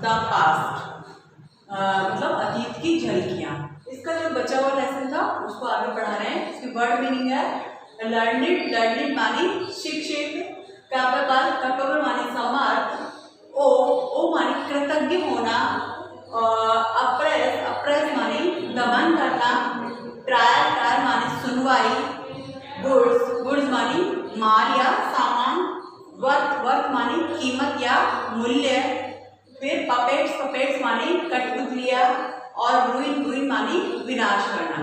The past, मतलब अतीत की झलकियाँ। इसका जो बचा हुआ लेसन था उसको आगे पढ़ा रहे हैं। इसकी वर्ड मीनिंग है लर्निड मानी शिक्षित, कैपेबल मानी समर्थ, ओ मानी कृतज्ञ होना, अप्रेस मानी दमन करना, ट्रायल मानी सुनवाई, गुड्स मानी माल या सामान, वर्थ मानी कीमत या मूल्य, फिर पपेट्स मानी कठपुतलियाँ, और रुइन मानी विनाश करना।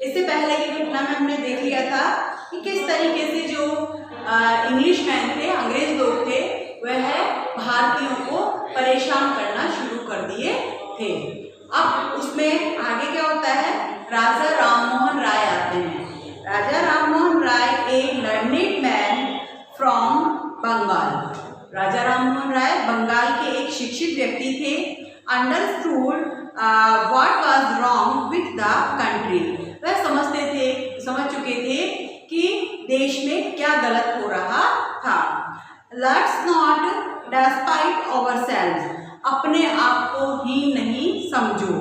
इससे पहले की घटना में हमने देख लिया था कि किस तरीके से जो इंग्लिश मैन थे, अंग्रेज लोग थे, वह भारतीयों को परेशान करना शुरू कर दिए थे। अब उसमें आगे क्या होता है, राजा राममोहन राय आते हैं। राजा राममोहन राय एक learned man from Bengal. Raja Rammohan Roy Bengal के एक शिक्षित व्यक्ति थे। Understood what was wrong with the country, वह समझ चुके थे कि देश में क्या गलत हो रहा था। लेट्स नॉट डेस्पाइट आवरसेल्व्स, अपने आप को ही नहीं समझो।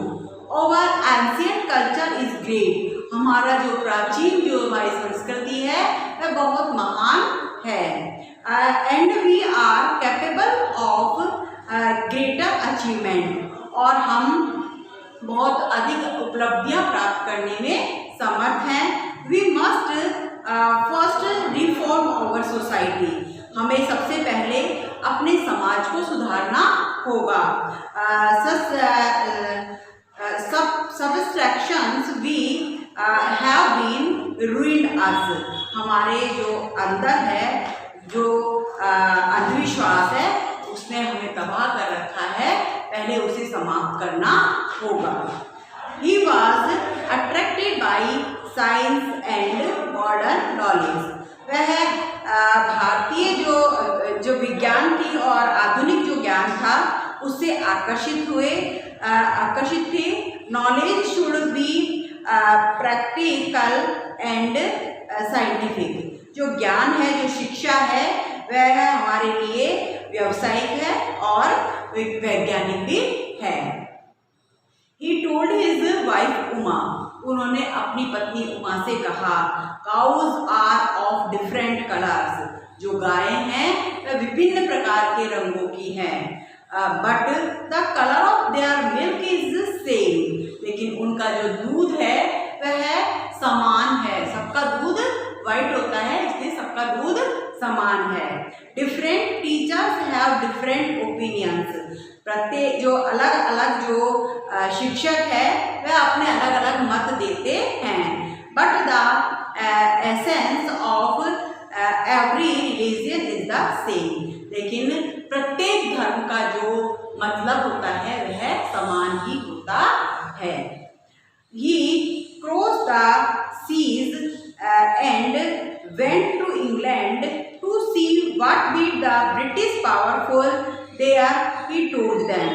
Over ancient culture is great, हमारा जो प्राचीन जो हमारी संस्कृति है वह बहुत महान है। And we are capable of greater achievement, और हम बहुत अधिक उपलब्धियां प्राप्त करने में समर्थ हैं। We must first reform our society, हमें सबसे पहले अपने समाज को सुधारना होगा। Superstitions we have been ruined us, हमारे जो अंदर है जो अंधविश्वास है उसने हमें तबाह कर रखा है, पहले उसे समाप्त करना होगा। He was attracted by science and modern knowledge, वह भारतीय जो विज्ञान थी और आधुनिक जो ज्ञान था उससे आकर्षित थे। Knowledge should be practical and scientific, जो ज्ञान है जो शिक्षा है वह हमारे लिए व्यावसायिक है और वैज्ञानिक भी है। He told his wife Uma, उन्होंने अपनी पत्नी उमा से कहा, cows are of different colours, जो गायें हैं वह विभिन्न प्रकार के रंगों की हैं। But the colour of their milk is same, लेकिन उनका जो दूध है वह समान है। सबका दूध वाइट होता है, इसलिए सबका दूध समान है। Different teachers have different opinions, प्रत्येक जो अलग अलग जो शिक्षक है वह अपने अलग अलग मत देते हैं। But the essence of every religion is the same, लेकिन प्रत्येक धर्म का जो मतलब होता है वह समान ही होता है। He crossed the seas and went to England to see what made the British powerful there, he told them,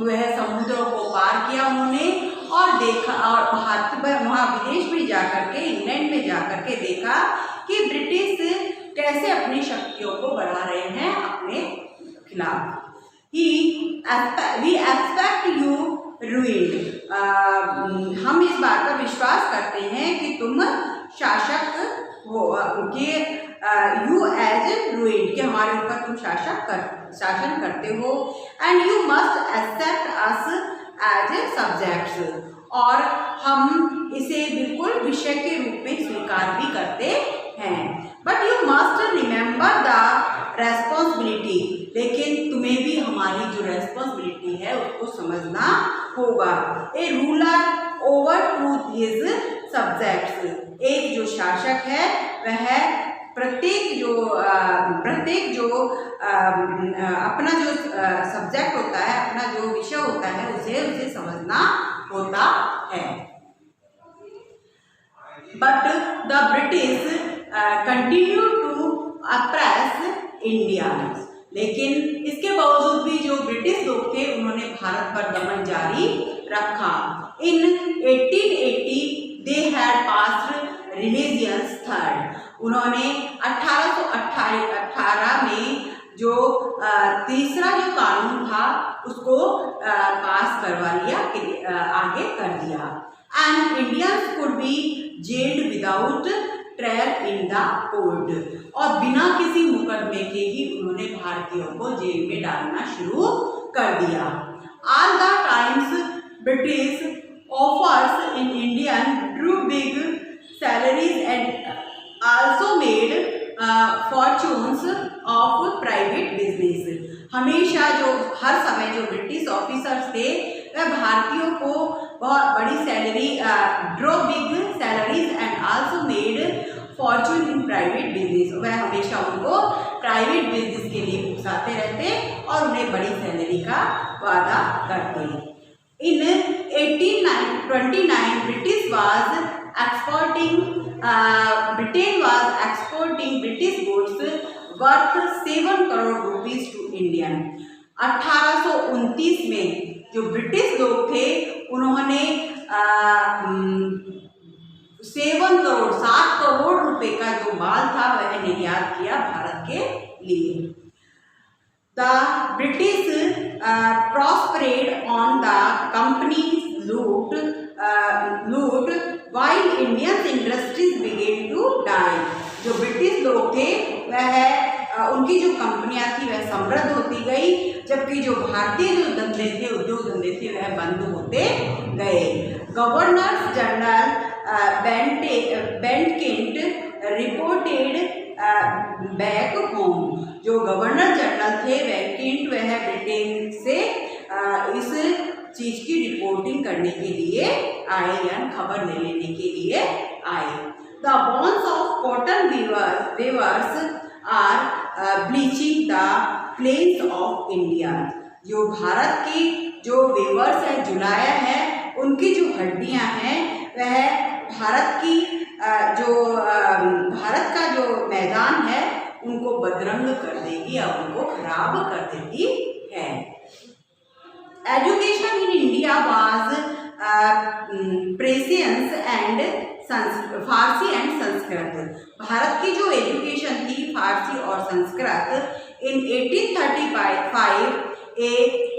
वह समुद्रों को पार किया उन्होंने और देखा, और वहाँ विदेश में जाकर के, इंग्लैंड में जाकर के देखा कि ब्रिटिश कैसे अपनी शक्तियों को बढ़ा रहे हैं अपने खिलाफ। We expect you ruined, हम इस बात पर विश्वास करते हैं कि तुम शासक हो, कि यू एज रूइंड, कि हमारे ऊपर तुम शासन करते हो। And you must accept us as subjects, और हम इसे बिल्कुल विषय के रूप में स्वीकार भी करते हैं। But you must remember the responsibility, लेकिन तुम्हें भी हमारी जो रेस्पॉन्सिबिलिटी है उसको समझना होगा। A ruler over to his subjects, एक जो शासक है वह प्रत्येक जो अपना जो सब्जेक्ट होता है, अपना जो विषय होता है उसे समझना होता है। But the British continue to oppress Indians, लेकिन इसके बावजूद भी जो ब्रिटिश लोग थे उन्होंने भारत पर दमन जारी रखा। इन 1880 they had passed religious third, उन्होंने 1818 में जो तीसरा जो कानून था उसको पास करवा लिया, आगे कर दिया। And Indians could be gelled without trial in the court, और बिना किसी मुकदमे के ही उन्होंने भारतीयों को जेल में डालना शुरू कर दिया। All the times British offers in Indian Drew big salaries and also made fortunes of private business. हमेशा जो हर समय जो ब्रिटिश ऑफिसर्स थे वह भारतीयों को बहुत बड़ी salary, draw big salaries and also made Fortune in private business. वह हमेशा उनको प्राइवेट बिजनेस के लिए उकसाते रहते और उन्हें बड़ी सैलरी का वादा करते। In 1829 Britain was exporting British goods worth 7 crore rupees to Indian. 1829 में जो ब्रिटिश लोग थे उन्होंने 7 करोड़ रुपए का जो माल था वह निर्यात किया भारत के लिए। The British prospered on the company's loot while Indian industries began to die। जो ब्रिटिश लोग थे वह उनकी जो कंपनियां थी वह समृद्ध होती गई, जबकि जो भारतीय जो धंधे थे, उद्योग धंधे थे, वह बंद होते गए। Governor general Bentinck reported back home. जो गवर्नर जनरल थे बेंटकिंट, वह ब्रिटेन से इस चीज की रिपोर्टिंग करने के लिए आए या खबर ले लेने के लिए आए। The bones of cotton weavers are bleaching the plains of India. जो भारत की जो वीवर्स है, जुलाया है, उनकी जो हड्डियां हैं वह भारत का जो मैदान है उनको बदरंग कर देगी या उनको खराब कर देती है। Education in India was Persian and Farsi and Sanskrit. Bharat की जो एजुकेशन थी फारसी और Sanskrit. In 1835 a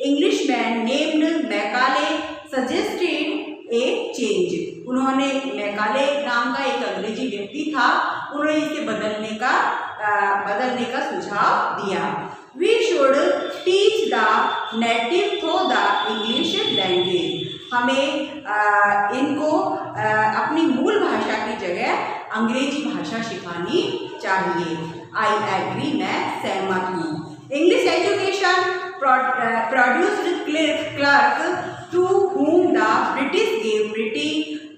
Englishman named Macaulay suggested a change. उन्होंने मैकाले नाम का एक अंग्रेजी व्यक्ति था, उन्होंने इसे बदलने का सुझाव दिया। We should teach the native through the English language. हमें इनको अपनी मूल भाषा की जगह अंग्रेजी भाषा सिखानी चाहिए। आई एग्री, मैं सहमत हूँ। English education produced clerk to whom the British gave pretty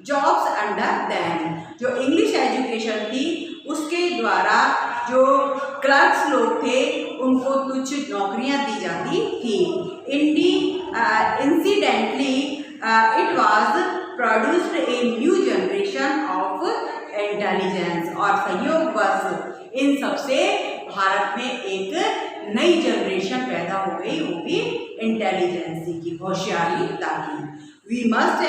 jobs under them। जो इंग्लिश एजुकेशन थी उसके द्वारा जो क्लर्क्स लोग थे उनको तुच्छ नौकरियां दी जाती थी। Incidentally it was produced a new generation of intelligence. और संयोगवश इन सबसे भारत में एक नई जनरेशन पैदा हो गई, वो भी इंटेलिजेंसी की, होशियारिता की। We must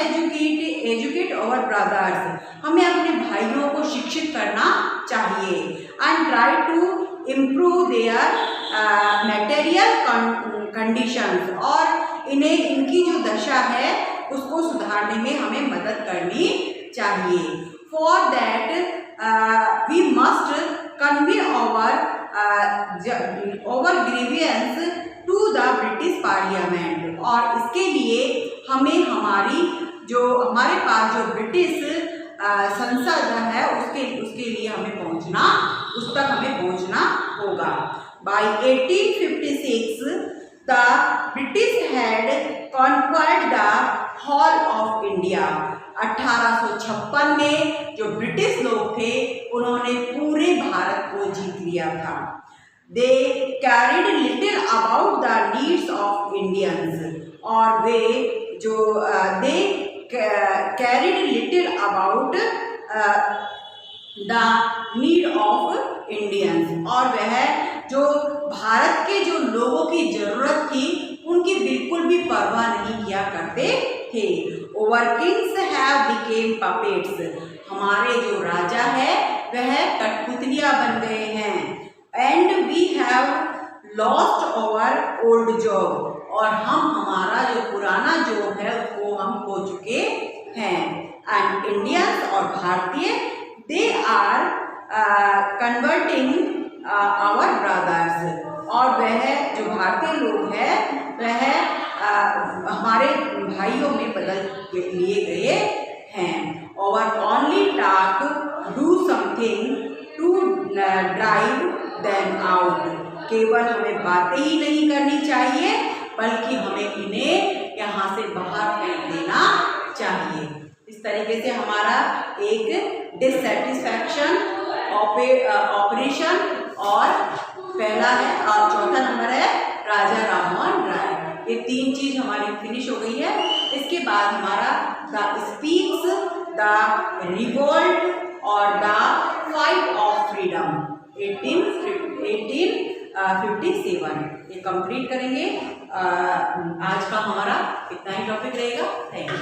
educate our brothers. हमें अपने भाइयों को शिक्षित करना चाहिए। And try to improve their material conditions. और इनकी जो दशा है उसको सुधारने में हमें मदद करनी चाहिए। For that we must convey over grievances to the British parliament. और इसके लिए हमें हमारे पास जो ब्रिटिश संसद है उसके लिए उस तक हमें पहुंचना होगा। By 1856 the British had conquered the whole of India. 1856 में जो ब्रिटिश लोग थे उन्होंने पूरे भारत को जीत लिया था। They carried little about the needs of Indians। और वे जो they carried little about the need of Indians। और वह जो भारत के जो लोगों की जरूरत थी उनकी बिल्कुल भी परवाह नहीं किया करते थे। Our kings have became puppets। हमारे जो राजा है वह कठपुतलियां बन गए हैं। And we have lost our old job, और हम हमारा जो पुराना जॉब है वो हम खो चुके हैं। एंड इंडियंस और भारतीय they are converting our brothers, और वह जो भारतीय लोग हैं वह हमारे भाइयों में बदल लिए गए हैं। और only talk do something to drive them out, केवल हमें बातें ही नहीं करनी चाहिए बल्कि हमें इन्हें यहाँ से बाहर फेंक देना चाहिए। इस तरीके से हमारा एक डिससेटिस्फैक्शन ऑपरेशन और पहला है और चौथा नंबर है राजा राममोहन राय, ये 3 चीज हमारी फिनिश हो गई है। इसके बाद हमारा द स्पीक्स द रिवोल्ट और द फाइट ऑफ फ्रीडम 1857 ये कंप्लीट करेंगे। आज का हमारा इतना ही टॉपिक रहेगा। Thank you.